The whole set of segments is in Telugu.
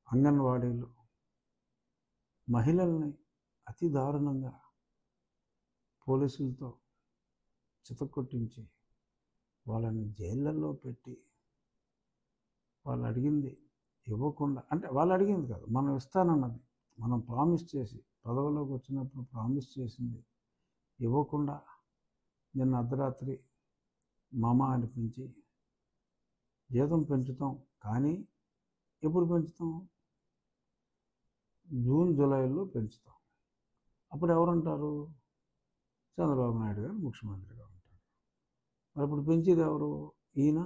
అంగన్వాడీలు మహిళల్ని అతి దారుణంగా పోలీసులతో చితక్కొట్టించి వాళ్ళని జైళ్ళల్లో పెట్టి వాళ్ళు అడిగింది ఇవ్వకుండా, అంటే వాళ్ళు అడిగింది కాదు, మనం ఇస్తానన్నది, మనం ప్రామిస్ చేసి పదవిలోకి వచ్చినప్పుడు ప్రామిస్ చేసింది ఇవ్వకుండా నిన్న అర్ధరాత్రి మామ అనిపించి జీతం పెంచుతాం, కానీ ఎప్పుడు పెంచుతాం? జూన్ జూలైలో పెంచుతాం. అప్పుడు ఎవరుంటారు? చంద్రబాబు నాయుడు గారు ముఖ్యమంత్రిగా ఉంటారు. మరి ఇప్పుడు పెంచేది ఎవరు? ఈయన,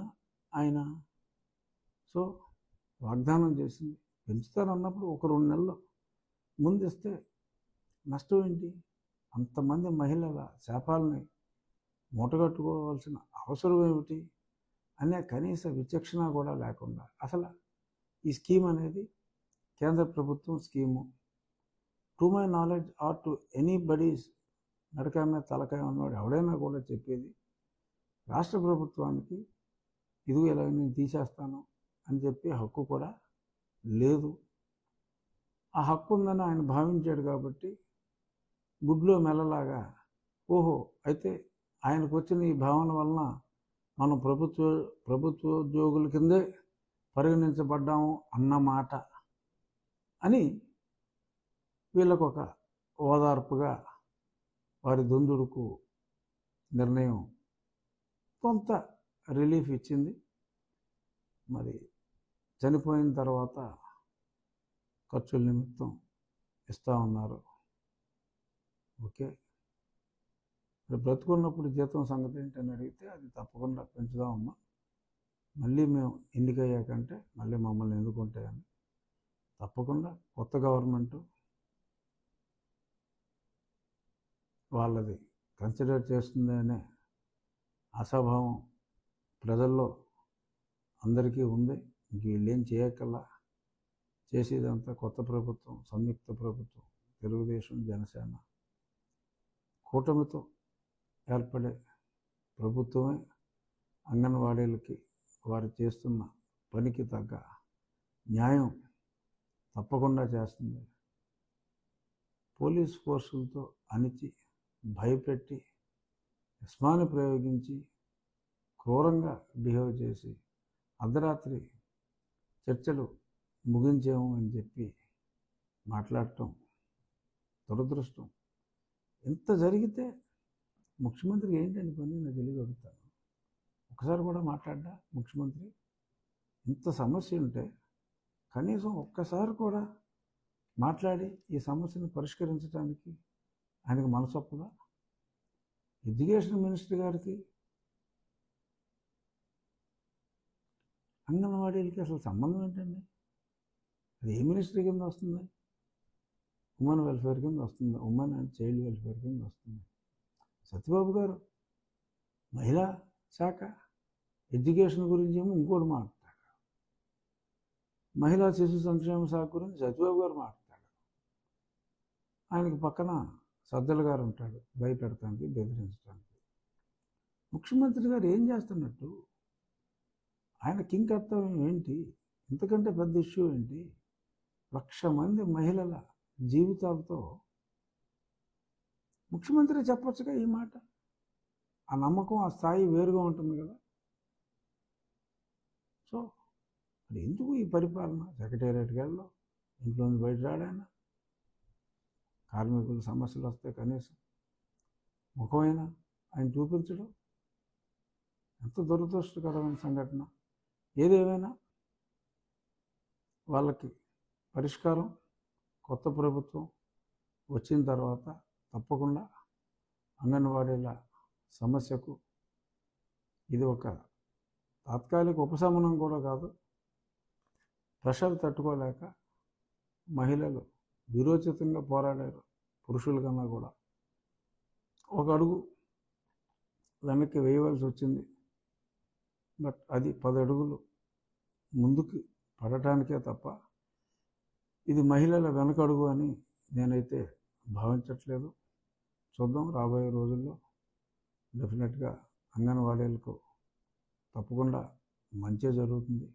ఆయన. సో వాగ్దానం చేసింది పెంచుతారన్నప్పుడు ఒక 2 నెలలు ముందిస్తే నష్టం ఏంటి? అంతమంది మహిళల శాపాలని మూటగట్టుకోవాల్సిన అవసరం ఏమిటి అనే కనీస విచక్షణ కూడా లేకుండా అసలు ఈ స్కీమ్ అనేది కేంద్ర ప్రభుత్వం scheme. To my knowledge or to anybody's, నడక మీద తలకాయ ఉన్నవాడు ఎవడైనా కూడా చెప్పేది రాష్ట్ర ప్రభుత్వానికి ఇదిగో ఇలా నేను తీసేస్తాను అని చెప్పి హక్కు కూడా లేదు. ఆ హక్కు ఉందని ఆయన భావించాడు కాబట్టి గుడ్లో మెల్లలాగా ఓహో అయితే ఆయనకు వచ్చిన ఈ భావన వలన మనం ప్రభుత్వోద్యోగుల కిందే పరిగణించబడ్డాము అన్నమాట అని వీళ్ళకు ఒక ఓదార్పుగా వారి దుందుడుకు నిర్ణయం కొంత రిలీఫ్ ఇచ్చింది. మరి చనిపోయిన తర్వాత ఖర్చుల నిమిత్తం ఇస్తూ ఉన్నారు. ఓకే, మరి బ్రతుకున్నప్పుడు జీతం సంగతి ఏంటని అడిగితే అది తప్పకుండా పెంచుదామమ్మా, మళ్ళీ మేము ఎన్నికయ్యాకంటే మళ్ళీ మమ్మల్ని ఎన్నుకుంటాయని తప్పకుండా కొత్త గవర్నమెంటు వాళ్ళది కన్సిడర్ చేస్తుంది అనే ఆశాభావం ప్రజల్లో అందరికీ ఉంది. ఇంక వీళ్ళేం చేయకల్లా చేసేదంతా కొత్త ప్రభుత్వం, సంయుక్త ప్రభుత్వం, తెలుగుదేశం జనసేన కూటమితో ఏర్పడే ప్రభుత్వమే అంగన్వాడీలకి వారు చేస్తున్న పనికి తగ్గ న్యాయం తప్పకుండా చేస్తుంది. పోలీస్ ఫోర్సులతో అణిచి భయపెట్టి ఇస్మాని ప్రయోగించి క్రూరంగా బిహేవ్ చేసి అర్ధరాత్రి చర్చలు ముగించాము అని చెప్పి మాట్లాడటం దురదృష్టం. ఇంత జరిగితే ముఖ్యమంత్రికి ఏంటని పని నేను తెలియగలుగుతాను. ఒకసారి కూడా మాట్లాడ్డా ముఖ్యమంత్రి? ఇంత సమస్య ఉంటే కనీసం ఒక్కసారి కూడా మాట్లాడి ఈ సమస్యను పరిష్కరించడానికి ఆయనకు మనసొప్పదా? ఎడ్యుకేషన్ మినిస్టర్ గారికి అంగన్వాడీలకి అసలు సంబంధం ఏంటండి? అది ఏ మినిస్ట్రీ కింద వస్తుంది? ఉమెన్ వెల్ఫేర్ కింద వస్తుంది, ఉమెన్ అండ్ చైల్డ్ వెల్ఫేర్ కింద వస్తుంది. సత్యబాబు గారు మహిళా శాఖ, ఎడ్యుకేషన్ గురించి ఏమో ఇంకోటి మాట్లాడతాడు, మహిళా శిశు సంక్షేమ శాఖ గురించి సత్యబాబు గారు మాట్లాడతాడు. ఆయనకి పక్కన సజ్జల గారు ఉంటాడు భయపెడటానికి, బెదిరించడానికి. ముఖ్యమంత్రి గారు ఏం చేస్తున్నట్టు? ఆయన కింగ్ కర్తవ్యం ఏంటి? ఇంతకంటే పెద్ద ఇష్యూ ఏంటి? 1,00,000 మంది మహిళల జీవితాలతో ముఖ్యమంత్రి చెప్పొచ్చుగా ఈ మాట. ఆ నమ్మకం, ఆ స్థాయి వేరుగా ఉంటుంది కదా. సో మరి ఎందుకు ఈ పరిపాలన? సెక్రటేరియట్కి వెళ్ళడం, ఇంట్లోంచి బయట రాడాయన, కార్మికుల సమస్యలు వస్తే కనీసం ముఖమైనా ఆయన చూపించడం ఎంత దురదృష్టకరమైన సంఘటన. ఏదేమైనా వాళ్ళకి పరిష్కారం కొత్త ప్రభుత్వం వచ్చిన తర్వాత తప్పకుండా అంగన్వాడీల సమస్యకు ఇది ఒక తాత్కాలిక ఉపశమనం కూడా కాదు. ప్రెషర్ తట్టుకోలేక మహిళలు విరోచితంగా పోరాడారు, పురుషుల కన్నా కూడా. ఒక అడుగు వెనక్కి వేయవలసి వచ్చింది. బట్ అది 10 అడుగులు ముందుకు పడటానికే తప్ప ఇది మహిళల వెనకడుగు అని నేనైతే భావించట్లేదు. చూద్దాం రాబోయే రోజుల్లో డెఫినెట్గా అంగన్వాడీలకు తప్పకుండా మంచి జరుగుతుంది.